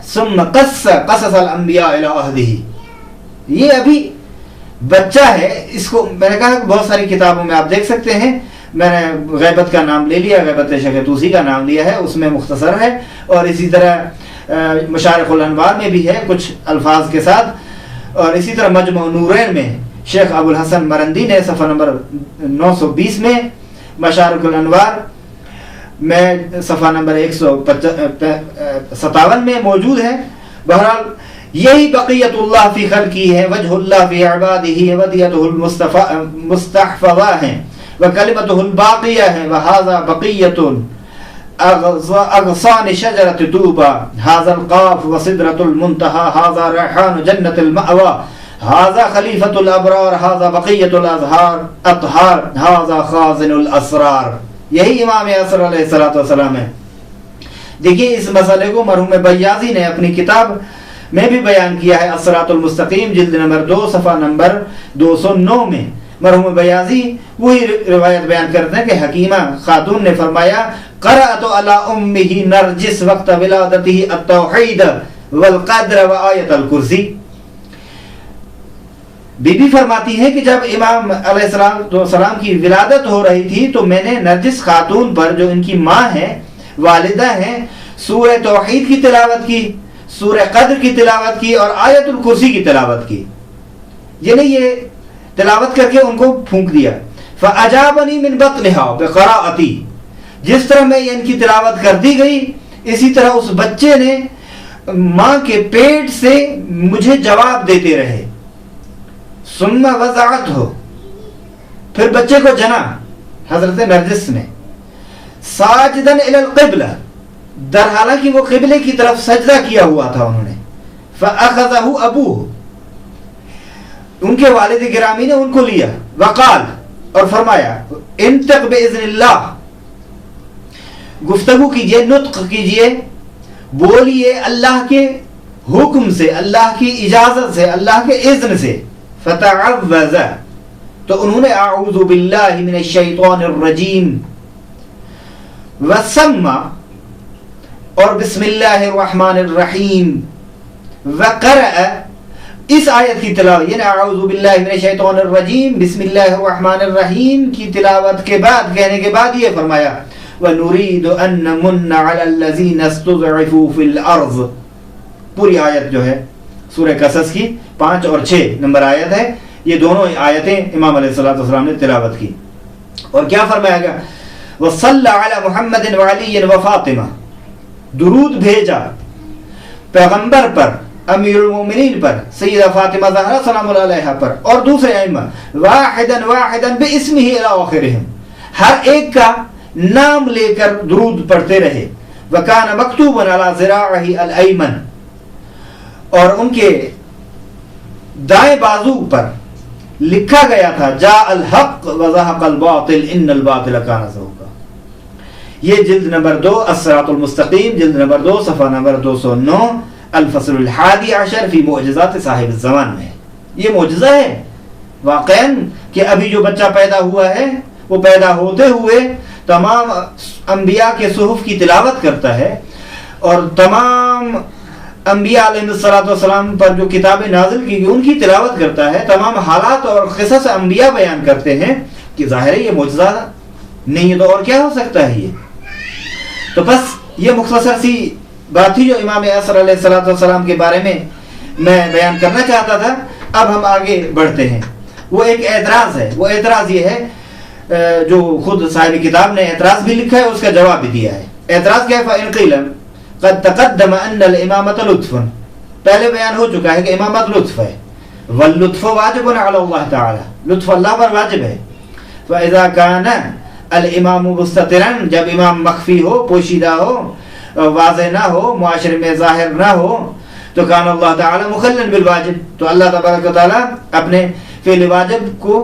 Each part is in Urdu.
ثم قص قصص الانبیاء الی عہدہ. یہ ابھی بچہ ہے. اس کو میں نے کہا کہ بہت ساری کتابوں میں آپ دیکھ سکتے ہیں. میں نے غیبت کا نام لے لیا, غیبت شیخ طوسی کا نام لیا ہے, اس میں مختصر ہے. اور اسی طرح مشارق الانوار میں بھی ہے کچھ الفاظ کے ساتھ. اور اسی طرح مجموع نورین میں شیخ ابو الحسن مرندی نے صفحہ نمبر 920 میں, مشارق الانوار میں صفحہ نمبر 157 میں موجود ہے. بہرحال یہی بقیت اللہ فی خلقی ہے, وجہ اللہ فی عبادہ, ودیتہ المستحفظہ ہے, وکلمتہ الباقیہ ہے, وہذا بقیت اغصان شجرۃ طوبی, ھذا القاف وسدرۃ المنتہی, ھذا ریحان جنۃ المأوی, ھذا خلیفۃ الابرار, ھذا بقیۃ الاطہار, ھذا خازن الاسرار. یہی امام اصغر علیہ السلام ہے. دیکھیے اس مسئلے کو مرحوم بیاضی نے اپنی کتاب میں بھی بیان کیا ہے, الصراط المستقیم جلد نمبر 2 صفحہ نمبر 209 میں. مرحوم بیاضی وہی روایت بیان کرتے ہیں کہ حکیمہ خاتون نے فرمایا, قرأت علی امہ نرجس وقت ولادتہ التوحید والقدر وآیت الکرسی. بی بی فرماتی ہے کہ جب امام علیہ السلام کی ولادت ہو رہی تھی تو میں نے نرجس خاتون پر, جو ان کی ماں ہے, والدہ ہیں, سورہ توحید کی تلاوت کی, سورہ قدر کی تلاوت کی, اور آیت الکرسی کی تلاوت کی. یعنی یہ تلاوت کر کے ان کو پھونک دیا. فَأَجَابَنِي مِن بَطْنِهَا بِقِرَاءَتِي. جس طرح میں ان کی تلاوت کر دی گئی, اسی طرح اس بچے نے ماں کے پیٹ سے مجھے جواب دیتے رہے. ثم وضعتہ, پھر بچے کو جنا حضرت نرجس نے, ساجدن الی القبلہ, در حالانکہ وہ قبلے کی طرف سجدہ کیا ہوا تھا انہوں نے. فاخذہ ابوہ, ان کے والد گرامی نے ان کو لیا. وقال, اور فرمایا, انطق باذن اللہ, گفتگو کیجئے, نطق کیجئے, بولیے اللہ کے حکم سے, اللہ کی اجازت سے, اللہ کے اذن سے. فتعوذ, تو انہوں نے اعوذ باللہ من الشیطان الرجیم, وسمع, اور بسم اللہ الرحمن الرحیم, وقرأ, اس آیت کی تلاوت, یعنی اعوذ باللہ من الشیطان الرجیم بسم اللہ الرحمن الرحیم کی تلاوت کے بعد, کہنے کے بعد یہ فرمایا, وَنُرِيدُ أَن نَمُنَّ عَلَى الَّذِينَ اسْتُضْعِفُوا فِي الْأَرْضِ. پوری آیت جو ہے سورہ قصص کی 5 اور 6 نمبر آیت ہے. یہ دونوں آیتیں امام علیہ السلام نے تلاوت کی. اور کیا فرمایا گیا, وَصَلَّ عَلَى مُحَمَّدٍ وَعَلِيٍّ وَفَاطِمَةٍ, درود بھیجا پیغمبر پر, امیر المومنین پر, سیدہ فاطمہ زہرا سلام اللہ علیہا پر, اور دوسرے ائمہ, واحداً واحداً باسمہ الی آخرہم, ہر ایک کا نام لے کر درود پڑھتے رہے. وَكَانَ مَكْتُوبًا عَلَى ذِرَاعِهِ الْأَيْمَنِ, اور ان کے دائیں بازو پر لکھا گیا تھا, جاء الحق وزهق الباطل ان الباطل كان زهوقا. یہ جلد نمبر 2 الصراط المستقیم, جلد نمبر 2 صفحہ نمبر 209, الفصل الحادی عشر فی معجزات صاحب الزمان میں. یہ معجزہ ہے واقعاً کہ ابھی جو بچہ پیدا ہوا ہے وہ پیدا ہوتے ہوئے تمام انبیاء کے صحف کی تلاوت کرتا ہے, اور تمام انبیاء علیہ السلام پر جو کتابیں نازل کی گئی ان کی تلاوت کرتا ہے, تمام حالات اور قصص انبیاء بیان کرتے ہیں. کہ ظاہر ہے یہ معجزہ نہیں ہے تو اور کیا ہو سکتا ہے یہ. تو بس یہ مختصر سی بات تھی جو امام اصغر علیہ السلام کے بارے میں بیان کرنا چاہتا تھا. اب ہم آگے بڑھتے ہیں. وہ ایک اعتراض ہے, وہ اعتراض یہ ہے جو خود صاحب کتاب نے اعتراض بھی لکھا ہے, اس کا جواب بھی دیا ہے. اعتراض کیا ہے, فَإِنْ قِيلَ قَدْ تَقَدَّمَ أَنَّ الْإِمَامَةَ لُطْفٌ, پہلے بیان ہو چکا ہے کہ امامت لطف ہے. وَاللُّطْفُ وَاجِبٌ عَلَى اللَّهِ تَعَالَى, لطف اللہ پر واجب ہے. فَإِذَا كَانَ الْإِمَامُ مُسْتَتِرًا, جب امام مخفی ہو, پوشیدہ ہو, واضح نہ ہو, معاشرے میں ظاہر نہ ہو, تو کان اللہ تعالی مخلًا بالواجب, تو اللہ تبارک و تعالی اپنے فعل واجب کو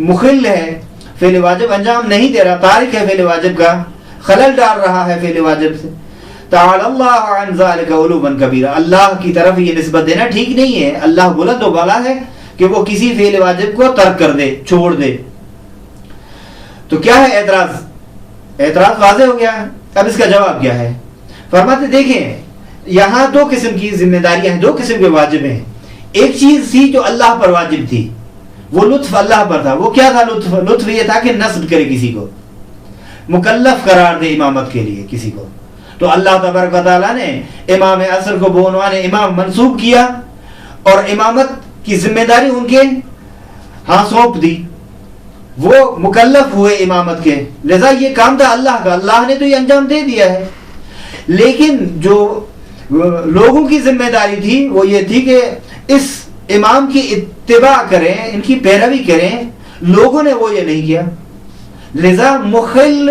مخل ہے, فعل واجب انجام نہیں دے رہا, تارک ہے فعل واجب کا, خلل ڈال رہا ہے فعل واجب سے. تعالی اللہ عن ذلک علوا کبیرا, اللہ کی طرف یہ نسبت دینا ٹھیک نہیں ہے. اللہ بلند و بالا ہے کہ وہ کسی فعل واجب کو ترک کر دے, چھوڑ دے. تو کیا ہے اعتراض؟ اعتراض واضح ہو گیا. اب اس کا جواب کیا ہے؟ فرماتے دیکھیں یہاں دو قسم کی ذمہ داریاں ہیں، دو قسم کے واجب ہیں. ایک چیز تھی جو اللہ پر واجب تھی، وہ لطف اللہ پر تھا. وہ کیا تھا لطف؟ لطف یہ تھا کہ نصب کرے کسی کو، مکلف قرار دے امامت کے لیے کسی کو. تو اللہ تبارک و تعالیٰ نے امام عصر کو بعنوان امام منصوب کیا اور امامت کی ذمہ داری ان کے ہاں سونپ دی. وہ مکلف ہوئے امامت کے، لذا یہ کام تھا اللہ کا، اللہ نے تو یہ انجام دے دیا ہے. لیکن جو لوگوں کی ذمہ داری تھی وہ یہ تھی کہ اس امام کی اتباع کریں، ان کی پیروی کریں. لوگوں نے وہ یہ نہیں کیا. لذا مخل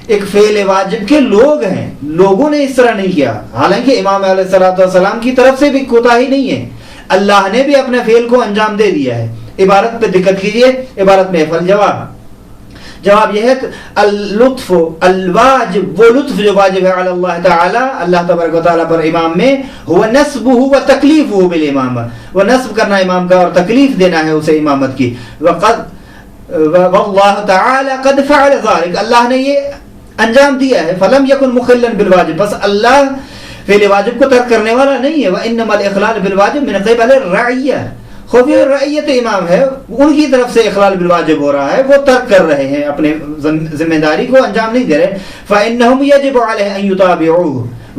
ایک فعل واجب کے لوگ ہیں، لوگوں نے اس طرح نہیں کیا. حالانکہ امام علیہ السلام کی طرف سے بھی کوتاہی نہیں ہے، اللہ نے بھی اپنے فعل کو انجام دے دیا ہے. عبارت پہ دقت کیجئے، عبارت میں فل جواب یہ ہے کہ اللطف الواجب، وہ لطف جو واجب ہے علی اللہ تعالی، اللہ تبارک و تعالیٰ پر امام میں، هو نصبہ و تکلیفہ بالامامہ، وہ نصب کرنا امام کا اور تکلیف دینا ہے اسے امامت کی. واللہ تعالی قد فعل ذلك، اللہ نے یہ انجام دیا ہے. فلم یکن مخلا بالواجب، بس اللہ فعل واجب کو ترک کرنے والا نہیں ہے. وانما الاخلال بالواجب من قبل الرعیہ، خود یہ رعیت امام ہے، ان کی طرف سے اخلال بالواجب ہو رہا ہے، وہ ترک کر رہے ہیں، اپنے ذمہ داری کو انجام نہیں دے رہے. فإنهم يجب عليه أن يتابعوه،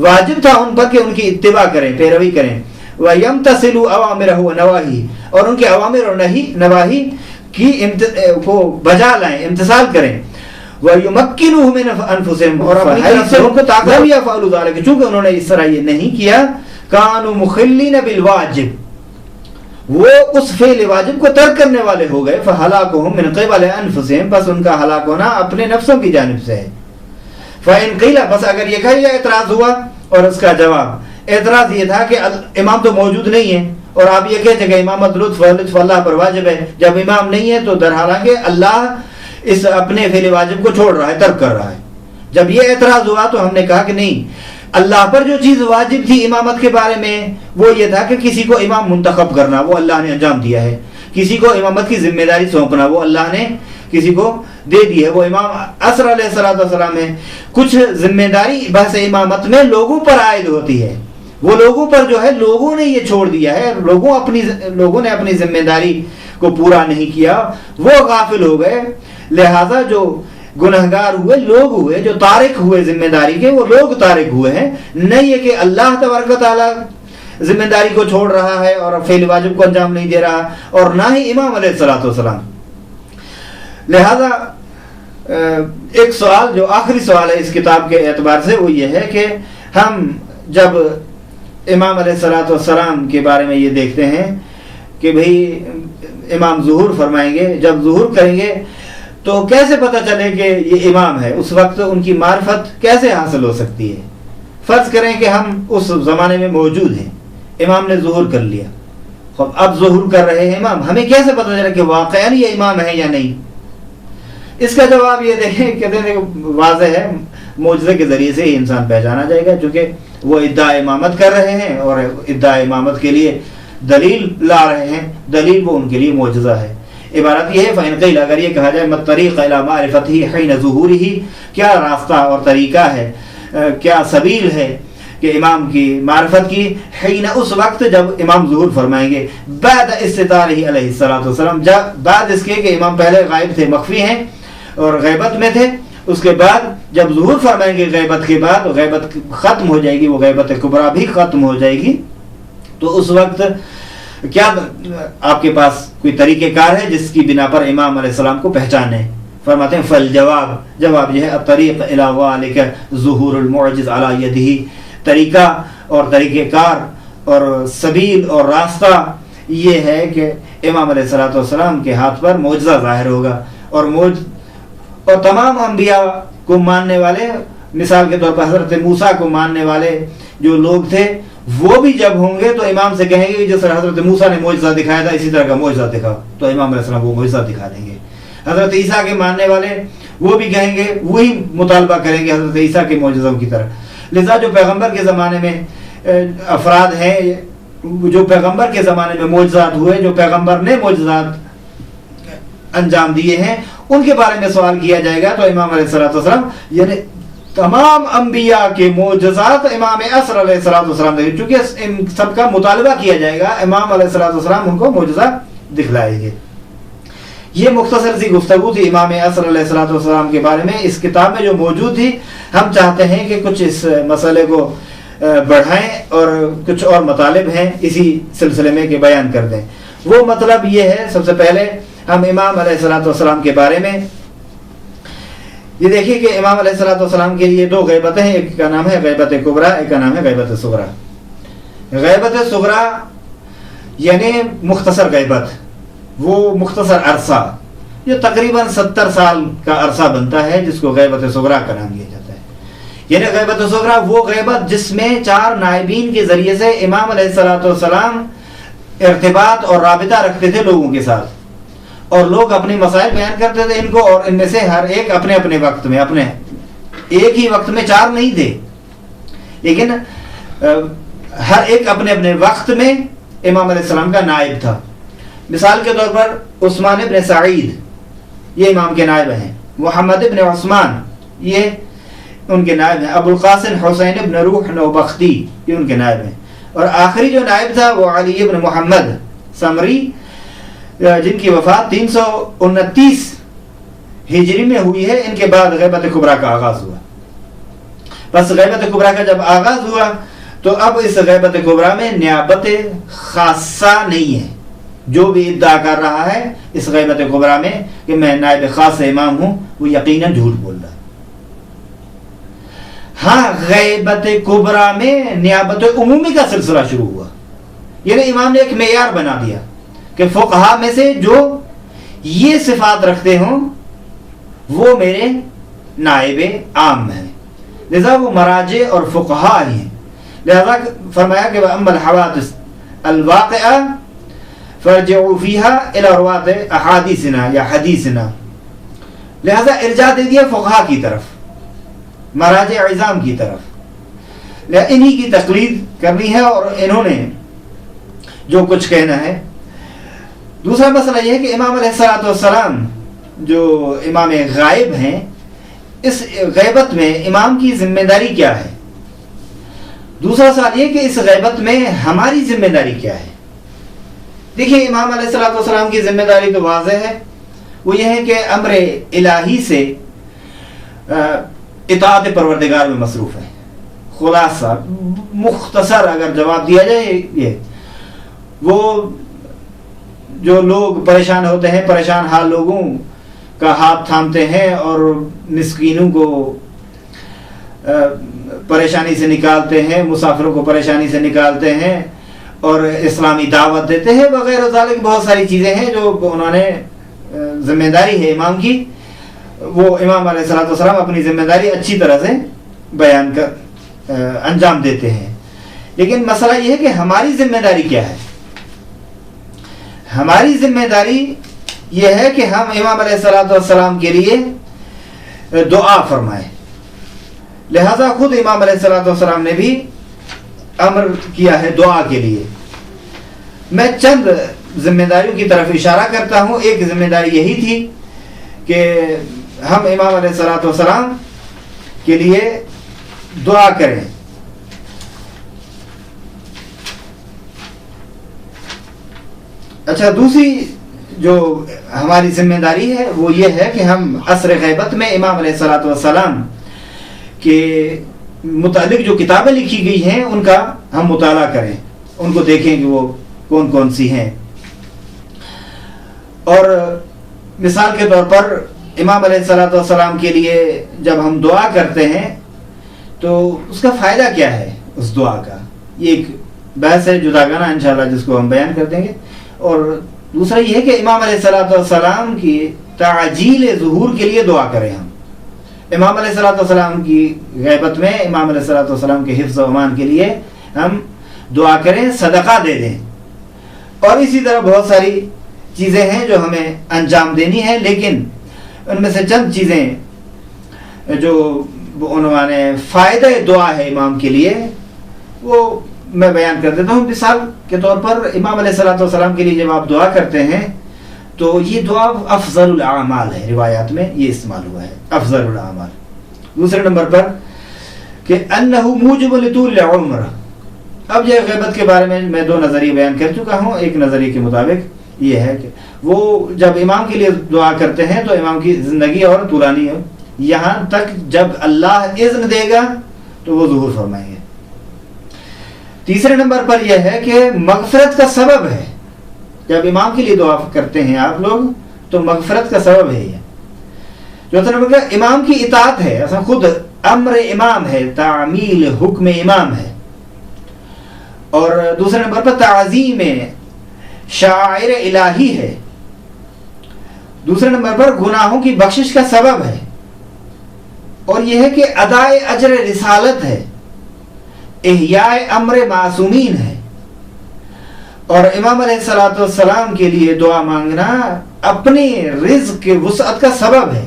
واجب تھا ان پر کہ ان کی اتباع کریں، پیروی کریں. ويمتثلوا أوامره ونواهيه، اور ان کے اوامر اور نواہی کی کو بجا لائیں، امتثال کریں. ويمكنوا من أنفسهم، اور اپنی طرف سے ان کو طاقت بھی يفعلوا ذلك، چونکہ انہوں نے اس طرح یہ نہیں کیا. كانوا مخلين بالواجب، وہ اس فعل واجب کو ترک کرنے والے ہو گئے. فہلاکہم من قبل انفسہم، بس ان کا ہلاک ہونا اپنے نفسوں کی جانب سے ہے. فإن قیل، بس اگر یہ کہا، یہ اعتراض ہوا اور اس کا جواب، اعتراض یہ تھا کہ امام تو موجود نہیں ہے اور آپ یہ کہتے کہ امامت لطف اللہ پر واجب ہے. جب امام نہیں ہے تو در حالانکہ اللہ اس اپنے فعل واجب کو چھوڑ رہا ہے، ترک کر رہا ہے. جب یہ اعتراض ہوا تو ہم نے کہا کہ نہیں، اللہ پر جو چیز واجب تھی امامت کے بارے میں وہ یہ تھا کہ کسی کو امام منتخب کرنا، وہ اللہ نے انجام دیا ہے. کسی کو امامت کی ذمہ داری سونپنا، وہ اللہ نے کسی کو دے دی ہے. وہ امام عصر علیہ السلام ہے. کچھ ذمہ داری بحث امامت میں لوگوں پر عائد ہوتی ہے، وہ لوگوں پر جو ہے لوگوں نے یہ چھوڑ دیا ہے، لوگوں نے اپنی ذمہ داری کو پورا نہیں کیا، وہ غافل ہو گئے. لہذا جو گنہگار ہوئے لوگ ہوئے، جو تارک ہوئے ذمہ داری کے، وہ لوگ تارک ہوئے ہیں. نہیں یہ کہ اللہ تبارک و تعالیٰ ذمہ داری کو چھوڑ رہا ہے اور فعل واجب کو انجام نہیں دے رہا، اور نہ ہی امام علیہ السلام. لہذا ایک سوال جو آخری سوال ہے اس کتاب کے اعتبار سے وہ یہ ہے کہ ہم جب امام علیہ السلام کے بارے میں یہ دیکھتے ہیں کہ بھئی امام ظہور فرمائیں گے، جب ظہور کریں گے تو کیسے پتہ چلے کہ یہ امام ہے؟ اس وقت ان کی معرفت کیسے حاصل ہو سکتی ہے؟ فرض کریں کہ ہم اس زمانے میں موجود ہیں، امام نے ظہور کر لیا، اب ظہور کر رہے ہیں امام، ہمیں کیسے پتہ چلے کہ واقعاً یہ امام ہے یا نہیں؟ اس کا جواب یہ دیکھیں، کہتے ہیں واضح ہے، معجزے کے ذریعے سے ہی انسان پہچانا جائے گا، چونکہ وہ ادعا امامت کر رہے ہیں اور ادعا امامت کے لیے دلیل لا رہے ہیں، دلیل وہ ان کے لیے معجزہ ہے. عبارت یہ ہے فَإِنْ قِيلَ، اگر یہ کہا جائے مَطَّرِيقَ إِلَى مَعْرِفَتِهِ حِينَ ظُهُورِهِ، کیا راستہ اور طریقہ ہے، کیا سبیل ہے کہ امام کی معرفت کی، حین اس وقت جب امام ظہور فرمائیں گے، بعد استطارہ علیہ السلام، بعد اس کے کہ امام پہلے غائب تھے، مخفی ہیں اور غیبت میں تھے، اس کے بعد جب ظہور فرمائیں گے غیبت کے بعد، غیبت ختم ہو جائے گی، وہ غیبت کبریٰ بھی ختم ہو جائے گی، تو اس وقت کیا آپ کے پاس کوئی طریقہ کار ہے جس کی بنا پر امام علیہ السلام کو پہچانے؟ فرماتے ہیں فالجواب، جواب یہ ہے الطریق الی ذلک ظہور المعجز علی یدہ، طریقہ اور طریقہ کار اور سبیل اور راستہ یہ ہے کہ امام علیہ السلام کے ہاتھ پر معجزہ ظاہر ہوگا، اور تمام انبیاء کو ماننے والے، مثال کے طور پر حضرت موسیٰ کو ماننے والے جو لوگ تھے، وہ بھی جب ہوں گے تو امام سے کہیں گے جس طرح حضرت موسیٰ نے معجزہ دکھایا تھا اسی طرح کا معجزہ دکھاؤ، تو امام علیہ السلام وہ معجزہ دکھا دیں گے. حضرت عیسیٰ کے ماننے والے وہ بھی کہیں گے، وہی مطالبہ کریں گے حضرت عیسیٰ کے معجزوں کی طرح. لذا جو پیغمبر کے زمانے میں افراد ہیں، جو پیغمبر کے زمانے میں معجزات ہوئے، جو پیغمبر نے معجزات انجام دیے ہیں، ان کے بارے میں سوال کیا جائے گا تو امام علیہ السلام یعنی تمام انبیاء کے معجزات امام عصر علیہ السلام دیکھیں، چونکہ ان سب کا مطالبہ کیا جائے گا، امام علیہ السلام ان کو معجزہ دکھلائیں گے۔ یہ مختصر سی گفتگو تھی امام عصر علیہ السلام کے بارے میں، اس کتاب میں جو موجود تھی۔ ہم چاہتے ہیں کہ کچھ اس مسئلے کو بڑھائیں اور کچھ اور مطالب ہیں اسی سلسلے میں کہ بیان کر دیں۔ وہ مطلب یہ ہے، سب سے پہلے ہم امام علیہ السلام کے بارے میں یہ دیکھیے کہ امام علیہ السلام کے لیے دو غیبتیں ہیں، ایک کا نام ہے غیبت کبریٰ، ایک کا نام ہے غیبت صغریٰ۔ غیبت صغریٰ یعنی مختصر غیبت، وہ مختصر عرصہ جو تقریباً 70 سال کا عرصہ بنتا ہے، جس کو غیبت صغریٰ کا نام دیا جاتا ہے۔ یعنی غیبت صغریٰ وہ غیبت جس میں 4 نائبین کے ذریعے سے امام علیہ السلام ارتباط اور رابطہ رکھتے تھے لوگوں کے ساتھ، اور لوگ اپنے مسائل بیان کرتے تھے ان کو، اور ان میں سے ہر ایک اپنے اپنے وقت میں، اپنے ایک ہی وقت میں 4 نہیں تھے، لیکن ہر ایک اپنے اپنے وقت میں امام علیہ السلام کا نائب تھا۔ مثال کے طور پر عثمان ابن سعید یہ امام کے نائب ہیں، محمد ابن عثمان یہ ان کے نائب ہیں، ابو القاسم حسین ابن روح نوبختی یہ ان کے نائب ہیں، اور آخری جو نائب تھا وہ علی ابن محمد سمری، جن کی وفات 329 ہجری میں ہوئی ہے۔ ان کے بعد غیبت کبریٰ کا آغاز ہوا۔ بس غیبت کبریٰ کا جب آغاز ہوا تو اب اس غیبت کبریٰ میں نیابت خاصہ نہیں ہے۔ جو بھی ادعا کر رہا ہے اس غیبت کبریٰ میں کہ میں نائب خاص امام ہوں، وہ یقیناً جھوٹ بول رہا ہے۔ ہاں، غیبت کبریٰ میں نیابت عمومی کا سلسلہ شروع ہوا، یعنی امام نے ایک معیار بنا دیا کہ فقہا میں سے جو یہ صفات رکھتے ہوں وہ میرے نائب عام ہیں، لذا وہ مراجع اور فقہا ہی ہیں۔ لہذا فرمایا کہ وَأَمَّا الْحَوَادِثُ الْوَاقِعَةُ فَارْجِعُوا فِيهَا إِلَى رُوَاةِ أَحَادِيثِنَا یا حدیثنا، لہذا ارجاع دے دیا فقہا کی طرف، مراجع عظام کی طرف، انہی کی تقلید کرنی ہے اور انہوں نے جو کچھ کہنا ہے۔ دوسرا مسئلہ یہ ہے کہ امام علیہ السلام جو امام غائب ہیں، اس غیبت میں امام کی ذمہ داری کیا ہے؟ دوسرا سوال یہ کہ اس غیبت میں ہماری ذمہ داری کیا ہے؟ دیکھیے، امام علیہ السلام کی ذمہ داری تو واضح ہے، وہ یہ ہے کہ امر الہی سے اطاعت پروردگار میں مصروف ہے۔ خلاصہ مختصر اگر جواب دیا جائے، یہ وہ جو لوگ پریشان ہوتے ہیں، پریشان حال لوگوں کا ہاتھ تھامتے ہیں اور مسکینوں کو پریشانی سے نکالتے ہیں، مسافروں کو پریشانی سے نکالتے ہیں اور اسلامی دعوت دیتے ہیں وغیرہ ذالک، بہت ساری چیزیں ہیں جو انہوں نے ذمہ داری ہے امام کی، وہ امام علیہ السلام اپنی ذمہ داری اچھی طرح سے بیان کر انجام دیتے ہیں۔ لیکن مسئلہ یہ ہے کہ ہماری ذمہ داری کیا ہے؟ ہماری ذمہ داری یہ ہے کہ ہم امام علیہ السلام کے لیے دعا فرمائیں۔ لہذا خود امام علیہ السلام نے بھی امر کیا ہے دعا کے لیے۔ میں چند ذمہ داریوں کی طرف اشارہ کرتا ہوں۔ ایک ذمہ داری یہی تھی کہ ہم امام علیہ السلام کے لیے دعا کریں۔ اچھا، دوسری جو ہماری ذمہ داری ہے وہ یہ ہے کہ ہم عصر غیبت میں امام علیہ السلام کے متعلق جو کتابیں لکھی گئی ہیں ان کا ہم مطالعہ کریں، ان کو دیکھیں کہ وہ کون کون سی ہیں۔ اور مثال کے طور پر امام علیہ السلام کے لیے جب ہم دعا کرتے ہیں تو اس کا فائدہ کیا ہے؟ اس دعا کا یہ ایک بحث ہے جداگانہ انشاءاللہ، جس کو ہم بیان کر دیں گے۔ اور دوسرا یہ ہے کہ امام علیہ السلام کی تعجیل ظہور کے لیے دعا کریں۔ ہم امام علیہ السلام کی غیبت میں امام علیہ السلام کے حفظ و امان کے لیے ہم دعا کریں، صدقہ دے دیں، اور اسی طرح بہت ساری چیزیں ہیں جو ہمیں انجام دینی ہے۔ لیکن ان میں سے چند چیزیں جو عنوان فائدہ دعا ہے امام کے لیے وہ میں بیان کر دیتا ہوں۔ مثال کے طور پر امام علیہ السلام کے لیے جب آپ دعا کرتے ہیں تو یہ دعا افضل الاعمال ہے، روایات میں یہ استعمال ہوا ہے، افضل الاعمال۔ دوسرے نمبر پر کہ انہ موجب لطول عمر. اب یہ غیبت کے بارے میں دو نظریے بیان کر چکا ہوں. ایک نظریے کے مطابق یہ ہے کہ وہ جب امام کے لیے دعا کرتے ہیں تو امام کی زندگی اور طولانی ہو، یہاں تک جب اللہ اذن دے گا تو وہ ظہور فرمائیں گے. تیسرے نمبر پر یہ ہے کہ مغفرت کا سبب ہے. جب امام کے لیے دعا کرتے ہیں آپ لوگ تو مغفرت کا سبب ہے یہ. چوتھا نمبر پر امام کی اطاعت ہے، اصلا خود امر امام ہے، تعمیل حکم امام ہے. اور دوسرے نمبر پر تعظیم شعائر الہی ہے. دوسرے نمبر پر گناہوں کی بخشش کا سبب ہے. اور یہ ہے کہ ادائے اجر رسالت ہے، احیاء امر معصومین ہے. اور امام علیہ الصلوۃ والسلام کے لیے دعا مانگنا اپنے رزق کے وسعت کا سبب ہے.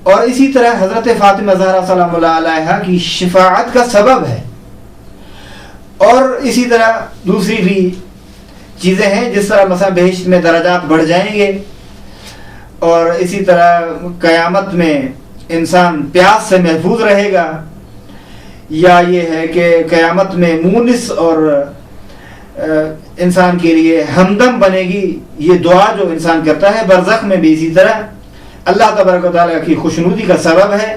اور اسی طرح حضرت فاطمہ زہرا سلام اللہ علیہا کی شفاعت کا سبب ہے. اور اسی طرح دوسری بھی چیزیں ہیں، جس طرح مثلا بہشت میں درجات بڑھ جائیں گے، اور اسی طرح قیامت میں انسان پیاس سے محفوظ رہے گا، یا یہ ہے کہ قیامت میں مونس اور انسان کے لیے ہمدم بنے گی. یہ دعا جو انسان کرتا ہے برزخ میں بھی اسی طرح اللہ تبارک و تعالیٰ کی خوشنودی کا سبب ہے.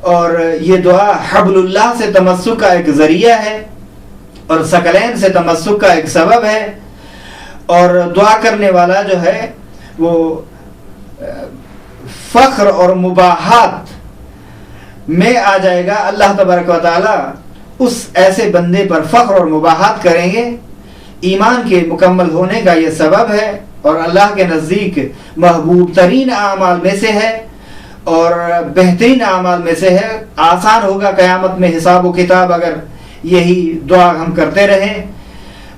اور یہ دعا حبل اللہ سے تمسک کا ایک ذریعہ ہے، اور ثقلین سے تمسک کا ایک سبب ہے. اور دعا کرنے والا جو ہے وہ فخر اور مباحات میں آ جائے گا. اللہ تبارک و تعالیٰ اس ایسے بندے پر فخر اور مباحات کریں گے. ایمان کے مکمل ہونے کا یہ سبب ہے، اور اللہ کے نزدیک محبوب ترین اعمال میں سے ہے، اور بہترین اعمال میں سے ہے. آسان ہوگا قیامت میں حساب و کتاب اگر یہی دعا ہم کرتے رہیں.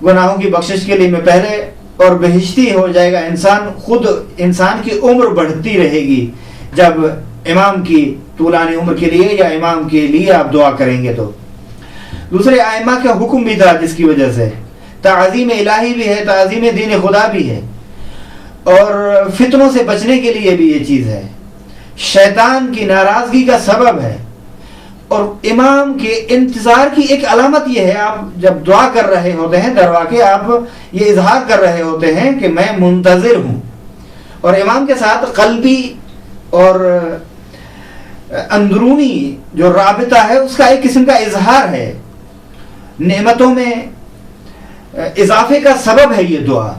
گناہوں کی بخشش کے لیے میں پہلے، اور بہشتی ہو جائے گا انسان. خود انسان کی عمر بڑھتی رہے گی جب امام کی طولانی عمر کے لیے یا امام کے لیے آپ دعا کریں گے. تو دوسرے ائمہ کا حکم بھی تھا، جس کی وجہ سے تعظیم الہی بھی ہے، تعظیم دین خدا بھی ہے، اور فتنوں سے بچنے کے لیے بھی یہ چیز ہے. شیطان کی ناراضگی کا سبب ہے. اور امام کے انتظار کی ایک علامت یہ ہے، آپ جب دعا کر رہے ہوتے ہیں در واقع آپ یہ اظہار کر رہے ہوتے ہیں کہ میں منتظر ہوں. اور امام کے ساتھ قلبی اور اندرونی جو رابطہ ہے اس کا ایک قسم کا اظہار ہے. نعمتوں میں اضافے کا سبب ہے یہ دعا.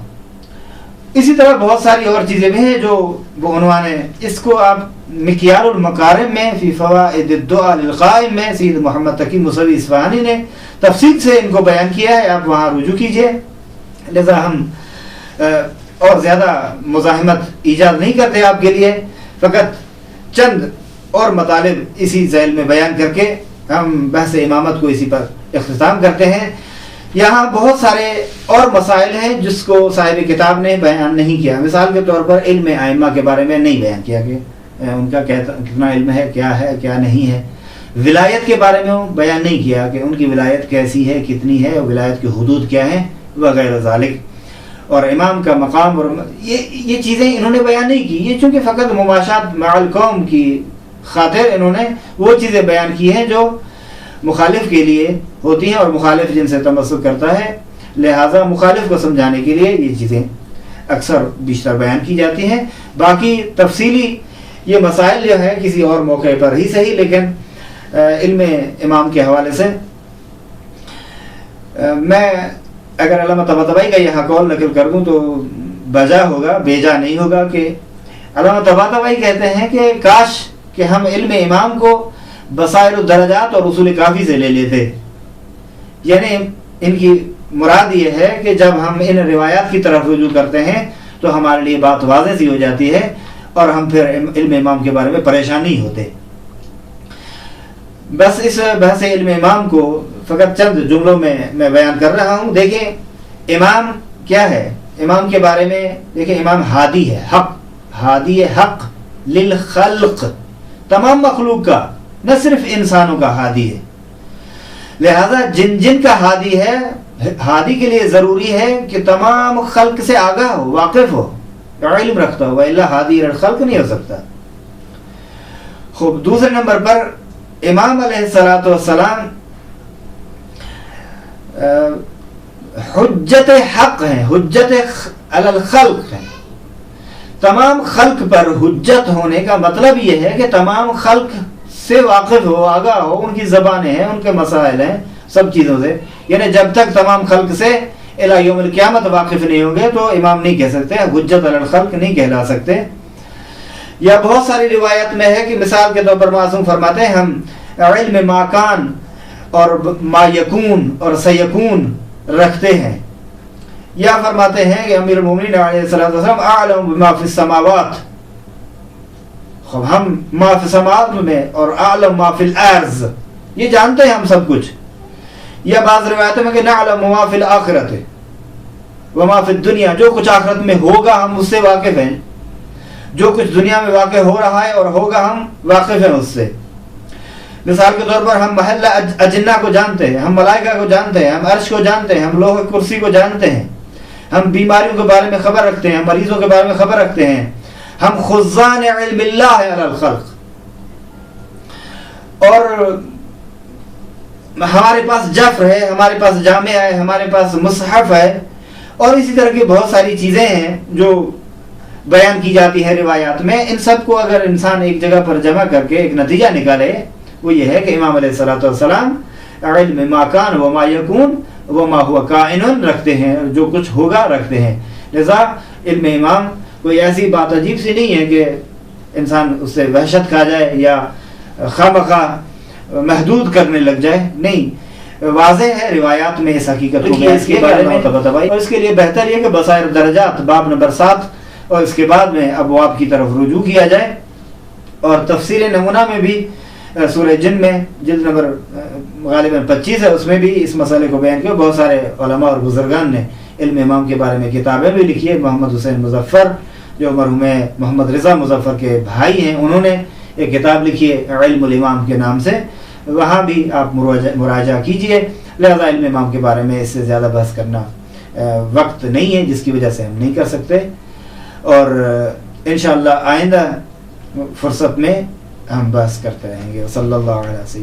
اسی طرح بہت ساری اور چیزیں بھی ہیں جو وہ عنوان ہے. اس کو آپ مکیال المکارم میں فی فوائد الدعاء للقائم میں سید محمد تقی موسوی اصفہانی نے تفصیل سے ان کو بیان کیا ہے. آپ وہاں رجوع کیجئے. لہذا ہم اور زیادہ مزاحمت ایجاد نہیں کرتے آپ کے لیے، فقط چند اور مطالب اسی ذیل میں بیان کر کے ہم بحث امامت کو اسی پر اختتام کرتے ہیں. یہاں بہت سارے اور مسائل ہیں جس کو صاحب کتاب نے بیان نہیں کیا. مثال کے طور پر علم ائمہ کے بارے میں نہیں بیان کیا کہ ان کا کتنا علم ہے کیا نہیں ہے. ولایت کے بارے میں بیان نہیں کیا کہ ان کی ولایت کیسی ہے، کتنی ہے، ولایت کی حدود کیا ہیں وغیرہ ذالک. اور امام کا مقام اور یہ چیزیں انہوں نے بیان نہیں کی. یہ چونکہ فقط مماشات مع القوم کی خاطر انہوں نے وہ چیزیں بیان کی ہیں جو مخالف کے لیے ہوتی ہیں، اور مخالف جن سے تمسک کرتا ہے. لہٰذا مخالف کو سمجھانے کے لیے یہ چیزیں اکثر بیشتر بیان کی جاتی ہیں. باقی تفصیلی یہ مسائل جو ہے کسی اور موقع پر ہی صحیح، لیکن علم امام کے حوالے سے میں اگر علامہ طباطبائی کا یہاں قول نقل کر دوں تو بجا ہوگا، بیجا نہیں ہوگا. کہ علامہ طباطبائی کہتے ہیں کہ کاش کہ ہم علم امام کو بصائر الدرجات اور اصول کافی سے لے لیتے. یعنی ان کی مراد یہ ہے کہ جب ہم ان روایات کی طرف رجوع کرتے ہیں تو ہمارے لیے بات واضح سی ہو جاتی ہے، اور ہم پھر علم امام کے بارے میں پریشان نہیں ہوتے. بس اس بحث علم امام کو فقط چند جملوں میں بیان کر رہا ہوں. دیکھیں امام کیا ہے. امام کے بارے میں دیکھیں، امام ہادی ہے، ہادی حق للخلق، تمام مخلوق کا، نہ صرف انسانوں کا ہادی ہے. لہذا جن کا ہادی ہے، ہادی کے لیے ضروری ہے کہ تمام خلق سے آگاہ ہو، واقف ہو، علم رکھتا ہو، الا ہادی الخلق نہیں ہو سکتا. خوب، دوسرے نمبر پر امام علیہ السلام حجت حق ہیں، حجت علی الخلق ہیں. تمام خلق پر حجت ہونے کا مطلب یہ ہے کہ تمام خلق سے واقف ہو، آگاہ ہو، ان کی زبانیں ہیں، ان کے مسائل ہیں، سب چیزوں سے. یعنی جب تک تمام خلق سے الی یوم القیامت واقف نہیں ہوں گے تو امام نہیں کہہ سکتے، حجت علی الخلق نہیں کہلا سکتے. یا بہت ساری روایت میں ہے کہ مثال کے طور پر معصوم فرماتے ہیں ہم علم ما کان اور ما یکون اور سیکون رکھتے ہیں. یا فرماتے ہیں کہ امیر المومنین علیہ السلام اعلم بما فی السماوات، ہم ما فی السماوات میں اور اعلم ما فی الارض، یہ جانتے ہیں ہم سب کچھ. یا بعض روایتوں میں کہ نعلم ما فی الاخرۃ وما فی الدنیا، جو کچھ آخرت میں ہوگا ہم اس سے واقف ہیں، جو کچھ دنیا میں واقع ہو رہا ہے اور ہوگا ہم واقف ہیں اس سے. مثال کے طور پر ہم محلہ اجنہ کو جانتے ہیں، ہم ملائکہ کو جانتے ہیں، ہم عرش کو جانتے ہیں، ہم لوح کرسی کو جانتے ہیں، ہم بیماریوں کے بارے میں خبر رکھتے ہیں، مریضوں کے بارے میں خبر رکھتے ہیں. ہم خزان علم اللہ علی الخلق. اور ہمارے پاس جفر ہے، ہمارے پاس جامع ہے، ہمارے پاس مصحف ہے، اور اسی طرح کی بہت ساری چیزیں ہیں جو بیان کی جاتی ہیں روایات میں. ان سب کو اگر انسان ایک جگہ پر جمع کر کے ایک نتیجہ نکالے وہ یہ ہے کہ امام علیہ السلام علم ما کان و ما یکون و ما هو کائن رکھتے ہیں، جو کچھ ہوگا رکھتے ہیں. لذا علم امام کوئی ایسی بات عجیب سی نہیں ہے کہ انسان اس سے وحشت کھا جائے یا خواہ محدود کرنے لگ جائے. نہیں، واضح ہے روایات میں اس حقیقت کو اس کے بارے میں. اور اس کے لیے بہتر یہ کہ بصائر درجات باب نمبر 7 اور اس کے بعد میں ابواب کی طرف رجوع کیا جائے. اور تفسیر نمونہ میں بھی سورہ جن میں جلد نمبر غالباً 25 ہے، اس میں بھی اس مسئلے کو بیان کیا. بہت سارے علماء اور بزرگان نے علم امام کے بارے میں کتابیں بھی لکھی ہے. محمد حسین مظفر جو مرحوم محمد رضا مظفر کے بھائی ہیں، انہوں نے ایک کتاب لکھی ہے علم الامام کے نام سے، وہاں بھی آپ مراجعہ کیجئے. لہذا علم امام کے بارے میں اس سے زیادہ بحث کرنا وقت نہیں ہے، جس کی وجہ سے ہم نہیں کر سکتے. اور انشاءاللہ آئندہ فرصت میں ہم بحث کرتے رہیں گے. صلی اللہ علیہ وسلم.